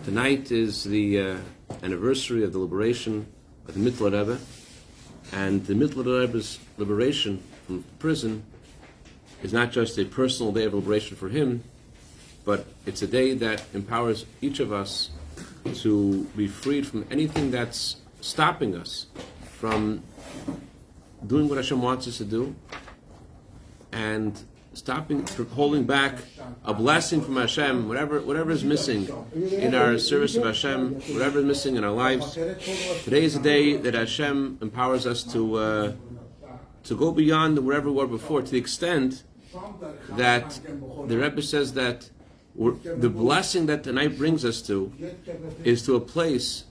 Tonight is the anniversary of the liberation of the Mittler Rebbe, and the Mittler Rebbe's liberation from prison is not just a personal day of liberation for him, but it's a day that empowers each of us to be freed from anything that's stopping us from doing what Hashem wants us to do, and holding back a blessing from Hashem, whatever is missing in our service of Hashem, whatever is missing in our lives. Today is a day that Hashem empowers us to go beyond wherever we were before, to the extent that the Rebbe says that the blessing that tonight brings us to is to a place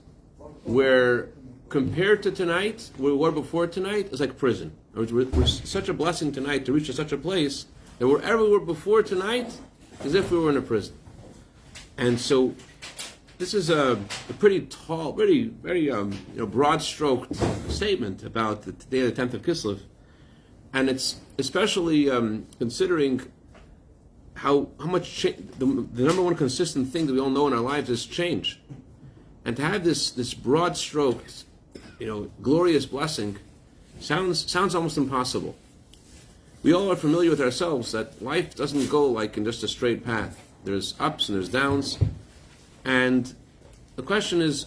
where, compared to tonight, where we were before tonight, is like prison. We're such a blessing tonight to reach to such a place that wherever we were before tonight, as if we were in a prison. And so, this is a pretty tall, very broad-stroked statement about the day of the 10th of Kislev, and it's especially considering how much the number one consistent thing that we all know in our lives is change, and to have this broad-stroked, glorious blessing sounds almost impossible. We all are familiar with ourselves that life doesn't go like in just a straight path. There's ups and there's downs. And the question is,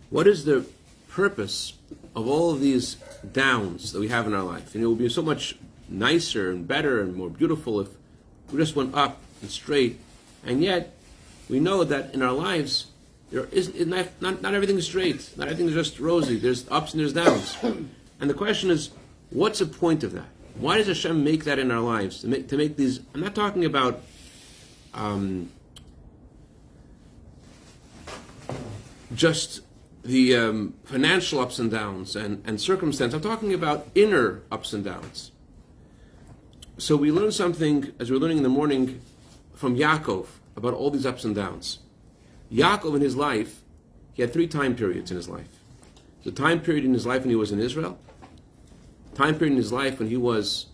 what is the purpose of all of these downs that we have in our life? And it would be so much nicer and better and more beautiful if we just went up and straight. And yet, we know that in our lives, not everything is straight. Not everything is just rosy. There's ups and there's downs. And the question is, what's the point of that? Why does Hashem make that in our lives? To make these, I'm not talking about just the financial ups and downs and circumstance. I'm talking about inner ups and downs. So we learn something, as we're learning in the morning, from Yaakov about all these ups and downs. Yaakov in his life, he had 3 time periods in his life. The time period in his life when he was in Israel, time period in his life when he was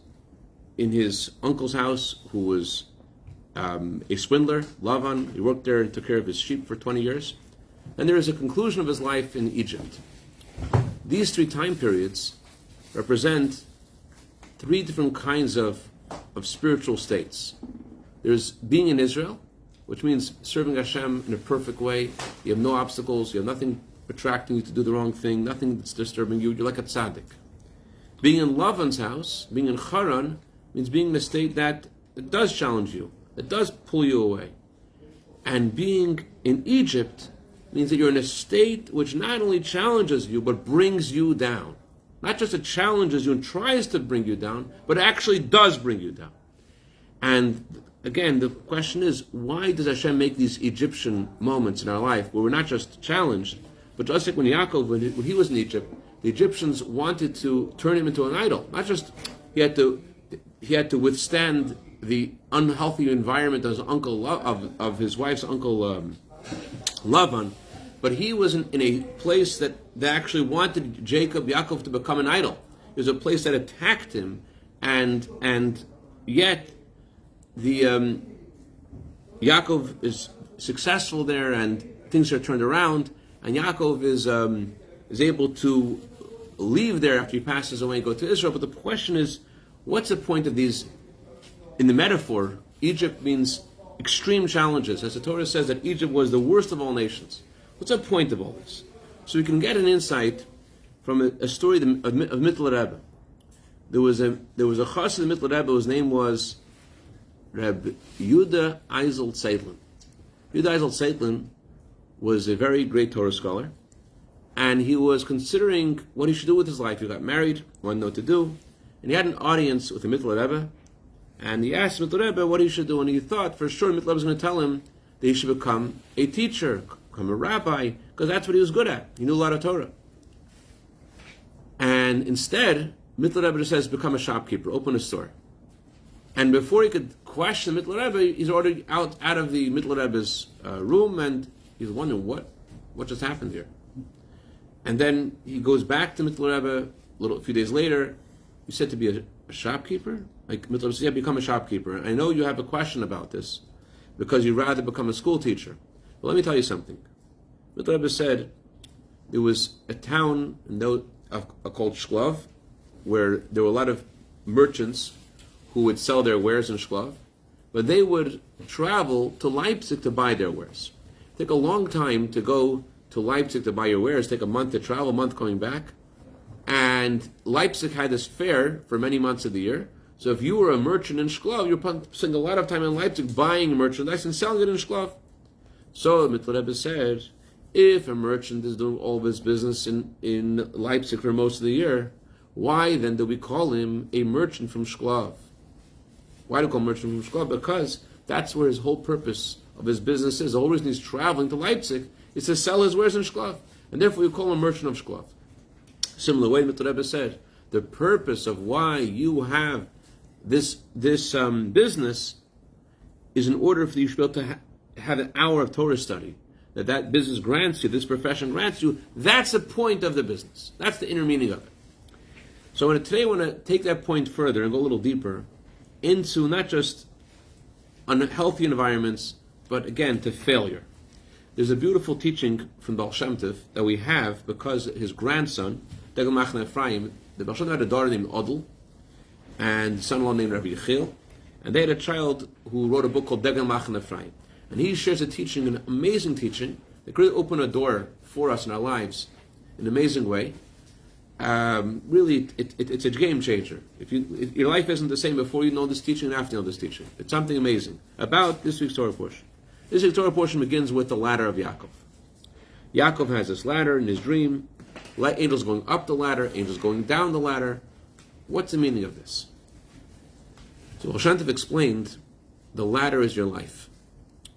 in his uncle's house, who was a swindler, Lavan. He worked there and took care of his sheep for 20 years. And there is a conclusion of his life in Egypt. These 3 time periods represent 3 different kinds of spiritual states. There's being in Israel, which means serving Hashem in a perfect way. You have no obstacles, you have nothing attracting you to do the wrong thing, nothing that's disturbing you. You're like a tzaddik. Being in Lavan's house, being in Haran, means being in a state that does challenge you, that does pull you away. And being in Egypt means that you're in a state which not only challenges you, but brings you down. Not just it challenges you and tries to bring you down, but actually does bring you down. And again, the question is, why does Hashem make these Egyptian moments in our life where we're not just challenged, but just like when Yaakov, when he was in Egypt, the Egyptians wanted to turn him into an idol. Not just he had to withstand the unhealthy environment of his uncle of his wife's uncle Lavan, but he was in a place that they actually wanted Yaakov to become an idol. It was a place that attacked him, and yet the Yaakov is successful there, and things are turned around, and Yaakov is able to leave there after he passes away and go to Israel. But the question is, what's the point of these? In the metaphor, Egypt means extreme challenges. As the Torah says that Egypt was the worst of all nations. What's the point of all this? So we can get an insight from a story of Mittler Rebbe. There was a chassid of Mittler Rebbe whose name was Rabbi Yehuda Eisel Zeitlin. Yehuda Eisel Zeitlin was a very great Torah scholar, and he was considering what he should do with his life. He got married, wanted to know what to do, and he had an audience with the Mittler Rebbe, and he asked Mittler Rebbe what he should do, and he thought for sure Mittler Rebbe was going to tell him that he should become a teacher, become a rabbi, because that's what he was good at. He knew a lot of Torah. And instead, Mittler Rebbe just says, become a shopkeeper, open a store. And before he could question Mittler Rebbe, he's already out of the Mittler Rebbe's room, and he's wondering what just happened here. And then he goes back to Mittler Rebbe a few days later. You said to be a shopkeeper? Like Mittler Rebbe said, yeah, become a shopkeeper. I know you have a question about this because you'd rather become a school teacher. But let me tell you something. The Rebbe said there was a town called Shklov, where there were a lot of merchants who would sell their wares in Shklov, but they would travel to Leipzig to buy their wares. Take a long time to go to Leipzig to buy your wares, take a month to travel, a month coming back. And Leipzig had this fair for many months of the year. So if you were a merchant in Shklov, you were spending a lot of time in Leipzig buying merchandise and selling it in Shklov. So the Rebbe said, if a merchant is doing all of his business in Leipzig for most of the year, why then do we call him a merchant from Shklov? Why do we call him a merchant from Shklov? Because that's where his whole purpose of his business is. The whole reason he's traveling to Leipzig is to sell his wares in Shklov. And therefore we call him a merchant of Shklov. Similar way, the Rebbe said, the purpose of why you have this business is in order for you to be able to have an hour of Torah study. That business grants you, this profession grants you. That's the point of the business. That's the inner meaning of it. So today I want to take that point further and go a little deeper into not just unhealthy environments, but again to failure. There's a beautiful teaching from Baal Shem Tov that we have because his grandson, Degel Machne Ephraim, the Baal Shem Tov had a daughter named Odel, and a son-in-law named Rabbi Yechiel, and they had a child who wrote a book called Degel Machne Ephraim. And he shares a teaching, an amazing teaching, that could open a door for us in our lives in an amazing way. Really, it's a game changer. If your life isn't the same before you know this teaching and after you know this teaching. It's something amazing about this week's Torah portion. This week's Torah portion begins with the ladder of Yaakov. Yaakov has this ladder in his dream. Angels going up the ladder, angels going down the ladder. What's the meaning of this? So Baal Shem Tov explained, the ladder is your life.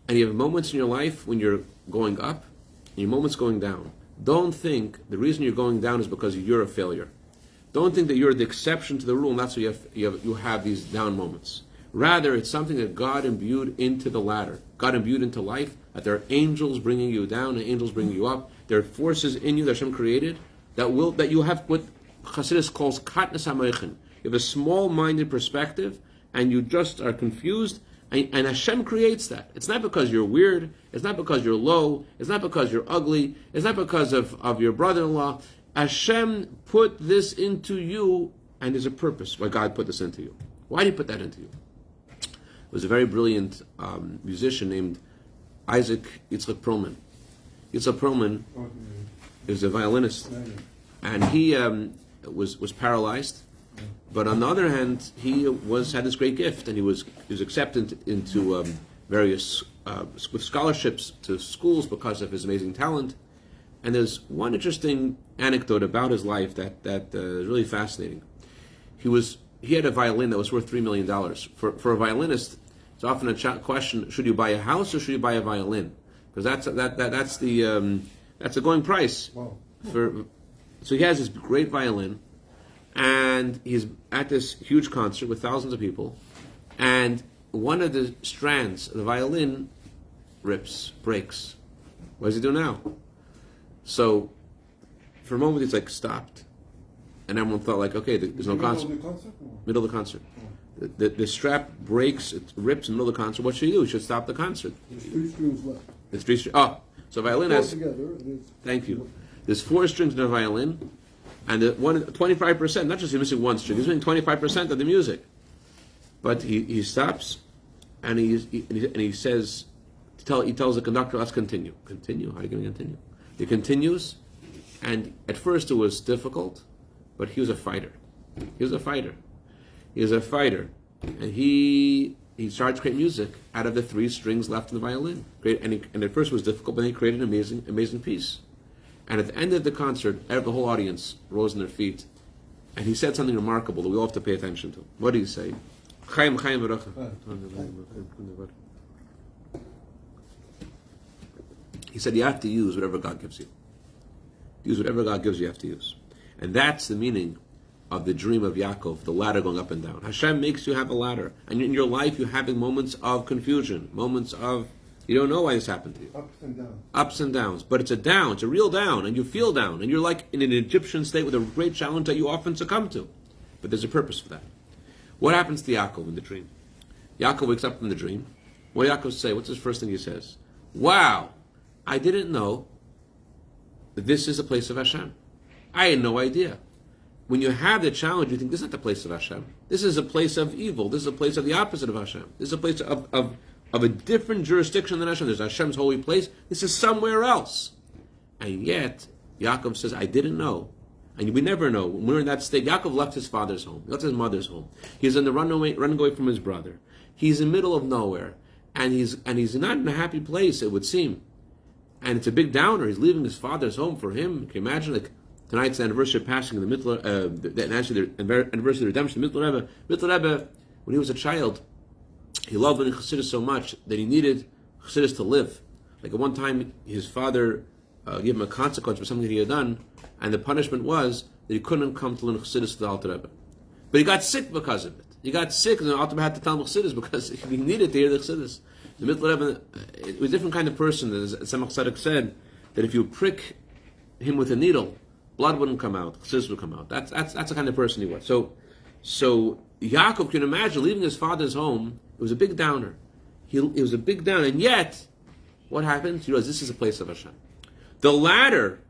And you have moments in your life when you're going up, and your moments going down. Don't think the reason you're going down is because you're a failure. Don't think that you're the exception to the rule, and that's why you have these down moments. Rather, it's something that God imbued into the ladder. God imbued into life, that there are angels bringing you down and angels bringing you up. There are forces in you that Hashem created that you have what chassidus calls katnas hamoichin. You have a small-minded perspective, and you just are confused. And Hashem creates that. It's not because you're weird. It's not because you're low. It's not because you're ugly. It's not because of your brother-in-law. Hashem put this into you, and there's a purpose why God put this into you. Why did He put that into you? There was a very brilliant musician named Isaac Yitzchak Perlman. Yitzchak Perlman is a violinist, and he was paralyzed. But on the other hand, he had this great gift, and he was accepted into various with scholarships to schools because of his amazing talent. And there's one interesting anecdote about his life that is really fascinating. He had a violin that was worth $3 million. For a violinist, it's often a question: should you buy a house or should you buy a violin? Because that's a going price. Wow. So he has this great violin. And he's at this huge concert with thousands of people, and one of the strands of the violin breaks. What does he do now? So, for a moment, he's like stopped, and everyone thought like, okay, there's no concert. Middle of the concert. The strap breaks, it rips in the middle of the concert. What should he do? He should stop the concert. There's 3 strings left. There's 3 strings. Oh, so violin has. Together, Thank you. There's 4 strings in a violin. And 25%, not just he's missing 1 string, he's missing 25% of the music. But he stops, and he says, he tells the conductor, let's continue. Continue? How are you going to continue? He continues, and at first it was difficult, but he was a fighter. And he started to create music out of the 3 strings left in the violin. And at first it was difficult, but he created an amazing piece. And at the end of the concert, the whole audience rose on their feet, and he said something remarkable that we all have to pay attention to. What did he say? He said, you have to use whatever God gives you. Use whatever God gives you, have to use. And that's the meaning of the dream of Yaakov, the ladder going up and down. Hashem makes you have a ladder. And in your life, you're having moments of confusion, moments of you don't know why this happened to you. Ups and downs. But it's a real down, and you feel down, and you're like in an Egyptian state with a great challenge that you often succumb to. But there's a purpose for that. What happens to Yaakov in the dream? Yaakov wakes up from the dream. What does Yaakov say? What's his first thing he says? Wow! I didn't know that this is a place of Hashem. I had no idea. When you have the challenge, you think this is not the place of Hashem. This is a place of evil. This is a place of the opposite of Hashem. This is a place of a different jurisdiction than Hashem. There's Hashem's holy place. This is somewhere else. And yet, Yaakov says, I didn't know. And we never know. When we're in that state, Yaakov left his father's home. He left his mother's home. He's on the running away from his brother. He's in the middle of nowhere. And he's not in a happy place, it would seem. And it's a big downer. He's leaving his father's home for him. Can you imagine? Like, tonight's the anniversary of passing of the anniversary of the redemption of the Mittler Rebbe. Mittler Rebbe, when he was a child, he loved learning chassidus so much that he needed chassidus to live. Like at one time, his father gave him a consequence for something that he had done, and the punishment was that he couldn't come to learn chassidus to the Alter Rebbe. But he got sick because of it. He got sick, and the Alter Rebbe had to tell him chassidus because he needed to hear the chassidus. The Mittler Rebbe, it was a different kind of person. As Tzemach Tzedek said, that if you prick him with a needle, blood wouldn't come out, chassidus would come out. That's the kind of person he was. So Yaakov can imagine leaving his father's home. It was a big downer. It was a big downer, and yet, what happens? You realize this is a place of Hashem. The ladder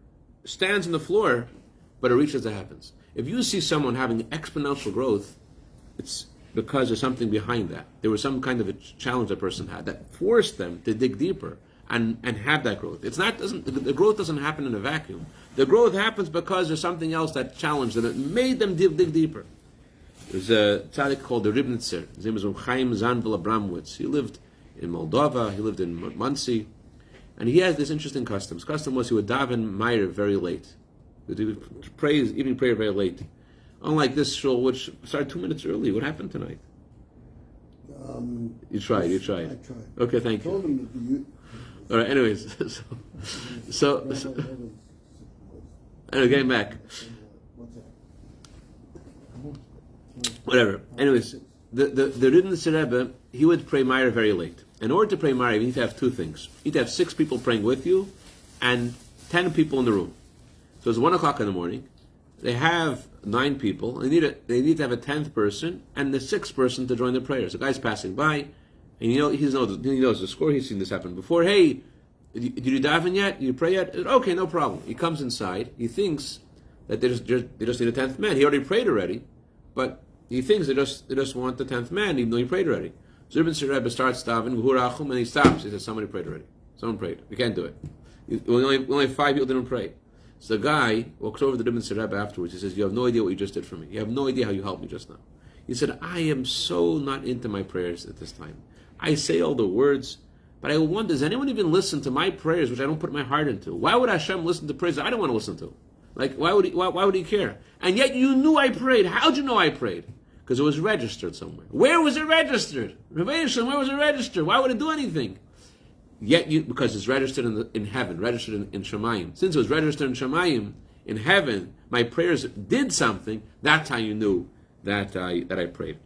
stands on the floor, but it reaches the heavens. If you see someone having exponential growth, it's because there's something behind that. There was some kind of a challenge that person had that forced them to dig deeper and have that growth. The growth doesn't happen in a vacuum. The growth happens because there's something else that challenged them, that made them dig deeper. There's a tzaddik called the Ribnitzer. His name is Chaim Zanvil Abramowitz. He lived in Moldova. He lived in Muncie. And he has this interesting custom. His custom was he would daven Ma'ariv very late. He would pray his evening prayer very late. Unlike this shul, which started 2 minutes early. What happened tonight? You tried. I tried. Okay, thank you. All right, anyways. So anyway, getting back. Whatever. Anyways, the Ridden Rebbe, he would pray Ma'ariv very late. In order to pray Ma'ariv, you need to have two things. You need to have 6 people praying with you and 10 people in the room. So it's 1 o'clock in the morning. They have 9 people. They need to have a 10th person and the 6th person to join the prayers. The guy's passing by, and he knows the score. He's seen this happen before. Hey, did you daven yet? Did you pray yet? Okay, no problem. He comes inside. He thinks that they just need a 10th man. He already prayed already, but he thinks they just want the 10th man, even though he prayed already. So Rebbe Rebbe starts davening, and he stops. He says, somebody prayed already. Someone prayed. We can't do it. Only 5 people didn't pray. So the guy walks over to the Rebbe afterwards. He says, you have no idea what you just did for me. You have no idea how you helped me just now. He said, I am so not into my prayers at this time. I say all the words, but I wonder, does anyone even listen to my prayers, which I don't put my heart into? Why would Hashem listen to prayers that I don't want to listen to? Like, why would he care? And yet you knew I prayed. How'd you know I prayed? Because it was registered somewhere. Where was it registered? Rabbi Yisrael, where was it registered? Why would it do anything? Yet because it's registered in heaven, registered in Shemayim. Since it was registered in Shemayim, in heaven, my prayers did something. That's how you knew that I prayed.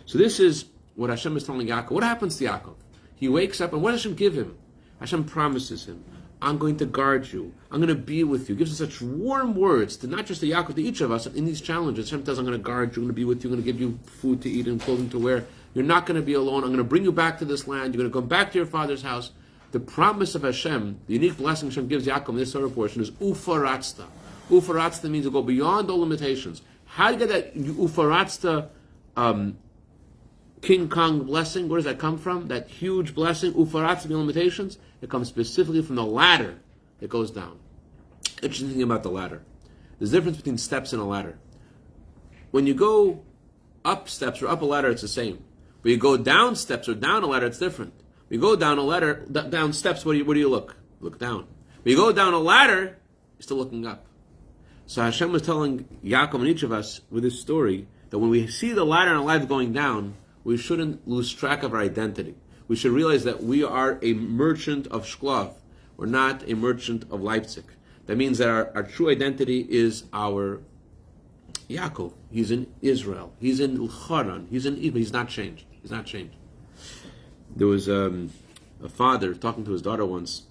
So this is what Hashem is telling Yaakov. What happens to Yaakov? He wakes up, and what does Hashem give him? Hashem promises him, I'm going to guard you. I'm going to be with you. Gives us such warm words to not just to Yaakov, to each of us in these challenges. Hashem tells, I'm going to guard you. I'm going to be with you. I'm going to give you food to eat and clothing to wear. You're not going to be alone. I'm going to bring you back to this land. You're going to go back to your father's house. The promise of Hashem, the unique blessing Hashem gives Yaakov in this Torah portion is ufaratzta. Ufaratzta means to go beyond all limitations. How do you get that ufaratzta King Kong blessing? Where does that come from? That huge blessing, ufaratzta beyond limitations? It comes specifically from the ladder that goes down. Interesting thing about the ladder. There's a difference between steps and a ladder. When you go up steps or up a ladder, it's the same. When you go down steps or down a ladder, it's different. When you go down a ladder, down steps, where do you look? Look down. When you go down a ladder, you're still looking up. So Hashem was telling Yaakov and each of us with this story that when we see the ladder in our life going down, we shouldn't lose track of our identity. We should realize that we are a merchant of Shklav. We're not a merchant of Leipzig. That means that our true identity is our Yaakov. He's in Israel. He's in Haran. He's in Eva. He's not changed. He's not changed. There was a father talking to his daughter once.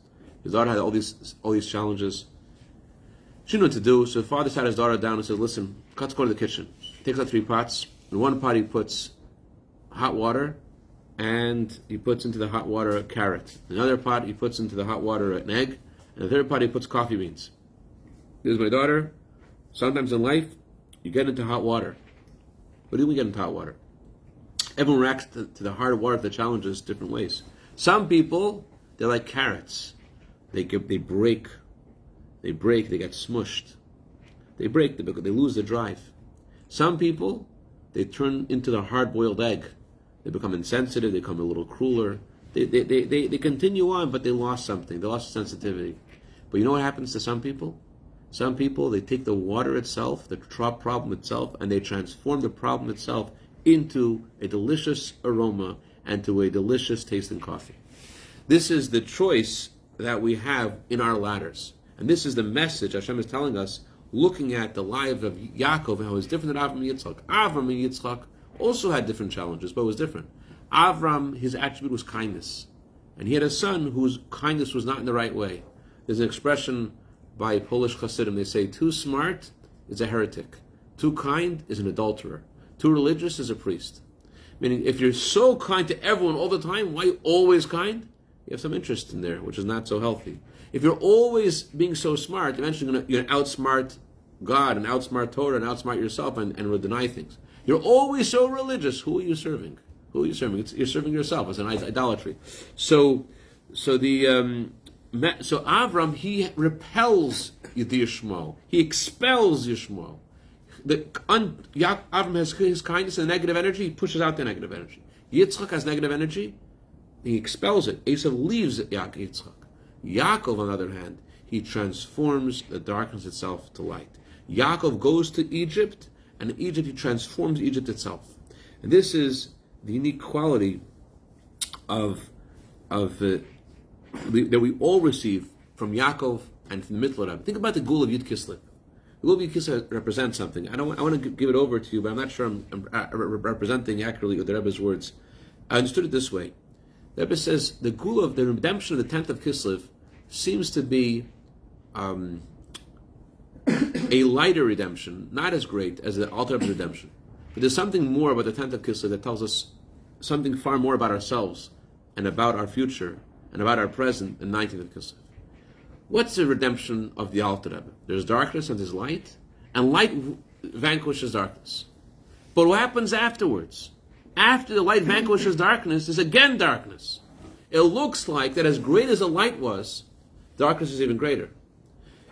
His daughter had all these challenges. She didn't know what to do, so the father sat his daughter down and said, listen, let's go to the kitchen. He takes out 3 pots. In one pot he puts hot water, and he puts into the hot water a carrot. In another pot he puts into the hot water an egg. and the third party puts coffee beans. Here's my daughter. Sometimes in life, you get into hot water. What do we get into hot water? Everyone reacts to the hard water, the challenges, different ways. Some people, they're like carrots. They break, they get smushed. They break, they lose their drive. Some people, they turn into the hard-boiled egg. They become insensitive, they become a little crueler. They continue on, but they lost something. They lost sensitivity. But you know what happens to some people? Some people, they take the water itself, the problem itself, and they transform the problem itself into a delicious aroma and to a delicious tasting coffee. This is the choice that we have in our ladders. And this is the message Hashem is telling us, looking at the life of Yaakov, how it's different than Avram and Yitzchak. Avram and Yitzchak also had different challenges, but it was different. Avram, his attribute was kindness. And he had a son whose kindness was not in the right way. There's an expression by Polish Chassidim, they say, too smart is a heretic. Too kind is an adulterer. Too religious is a priest. Meaning, if you're so kind to everyone all the time, why are you always kind? You have some interest in there, which is not so healthy. If you're always being so smart, eventually you're going to outsmart God and outsmart Torah and outsmart yourself and will deny things. You're always so religious. Who are you serving? Who are you serving? You're serving yourself as an idolatry. So Avram, he repels the Yishmael. He expels Yishmael. Avram has his kindness and negative energy. He pushes out the negative energy. Yitzchak has negative energy. He expels it. Esav leaves Yitzchak. Yaakov, on the other hand, he transforms the darkness itself to light. Yaakov goes to Egypt, and in Egypt he transforms Egypt itself. And this is the unique quality of that we all receive from Yaakov and from the Mitloram. Think about the Gul of Yud Kislev. The Gul of Yud Kislev represents something. I want to give it over to you, but I'm not sure I'm representing accurately the Rebbe's words. I understood it this way. The Rebbe says the Gul of the redemption of the 10th of Kislev seems to be a lighter redemption, not as great as the Alter Rebbe's redemption. But there's something more about the 10th of Kislev that tells us something far more about ourselves and about our future and about our present than 19th of Kislev. What's the redemption of the Alter Rebbe? There's darkness and there's light, and light vanquishes darkness. But what happens afterwards? After the light vanquishes darkness, there's again darkness. It looks like that as great as the light was, darkness is even greater.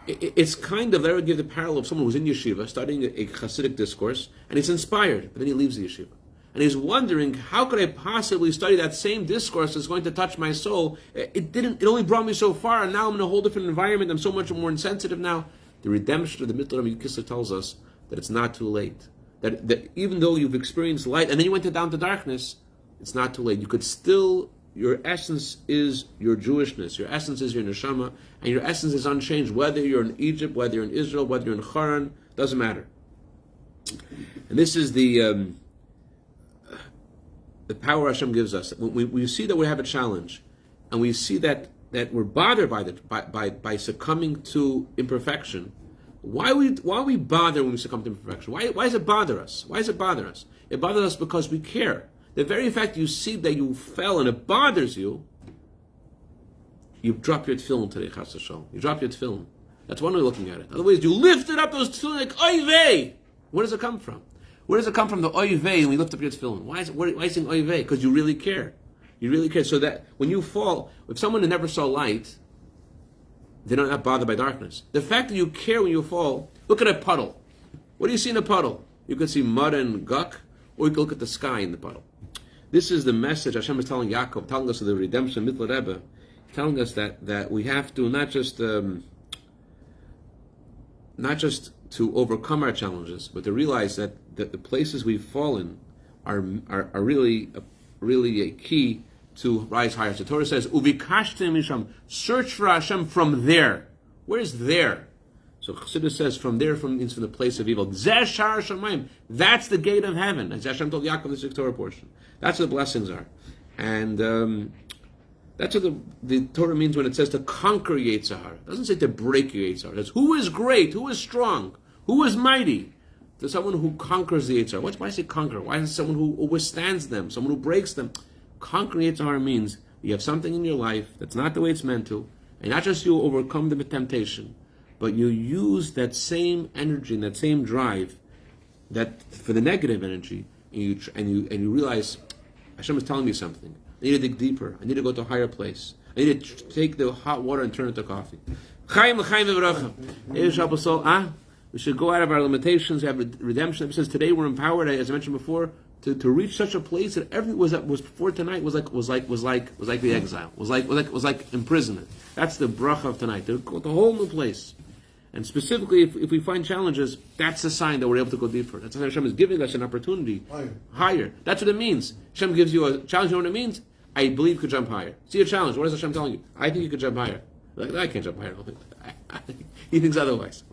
It's kind of, I would give the parallel of someone who's in yeshiva, studying a chassidic discourse, and he's inspired, but then he leaves the yeshiva. And he's wondering, how could I possibly study that same discourse that's going to touch my soul? It only brought me so far, and now I'm in a whole different environment, I'm so much more insensitive now. The redemption of the Mitloram Yud Kislev tells us that it's not too late. That even though you've experienced light, and then you went down to darkness, it's not too late. You could still, your essence is your Jewishness, your essence is your neshama, and your essence is unchanged, whether you're in Egypt, whether you're in Israel, whether you're in Haran, doesn't matter. And this is the power Hashem gives us. When we see that we have a challenge, and we see that we're bothered by succumbing to imperfection. Why we bother when we succumb to imperfection? Why does it bother us? Why does it bother us? It bothers us because we care. The very fact you see that you fell and it bothers you, you drop your tefillin today, chas v'shalom. You drop your tefillin. That's one way of looking at it. Otherwise, you lifted up those tefillin like oy vey. Where does it come from? Where does it come from, the oy vey, when we lift up your tefillin? Why is it saying oy vey? Because you really care. You really care. So that when you fall, if someone who never saw light, they're not bothered by darkness. The fact that you care when you fall, look at a puddle. What do you see in a puddle? You can see mud and guck, or you can look at the sky in the puddle. This is the message Hashem is telling Yaakov, telling us of the redemption of Mitloram Rebbe, telling us that we have to not just to overcome our challenges, but to realize that the places we've fallen are really a key to rise higher. So the Torah says, "Uvikashtem misham," search for Hashem from there. Where's there? So chassidus says, from there, means from the place of evil. Zeh shar shamayim. That's the gate of heaven. As Hashem told Yaakov, this is the Torah portion. That's what the blessings are, and that's what the Torah means when it says to conquer Yetzer Hara. It doesn't say to break your Yetzer Hara. It says who is great, who is strong, who is mighty. To someone who conquers the Yetzer Hara. Why say conquer? Why is it someone who withstands them, someone who breaks them? Conquering Yetzer Hara means you have something in your life that's not the way it's meant to, And not just you overcome the temptation, but you use that same energy and that same drive that for the negative energy, and you realize Hashem is telling me something. I need to dig deeper. I need to go to a higher place. I need to take the hot water and turn it to coffee. We should go out of our limitations. We have redemption. It says today we're empowered, as I mentioned before, to reach such a place that everything was before tonight was like the exile, was like imprisonment. That's the bracha of tonight. To go to a whole new place. And specifically, if we find challenges, that's a sign that we're able to go deeper. That's how Hashem is giving us an opportunity higher. That's what it means. Hashem gives you a challenge. You know what it means? I believe you could jump higher. See a challenge. What is Hashem telling you? I think you could jump higher. Like, I can't jump higher. He thinks otherwise.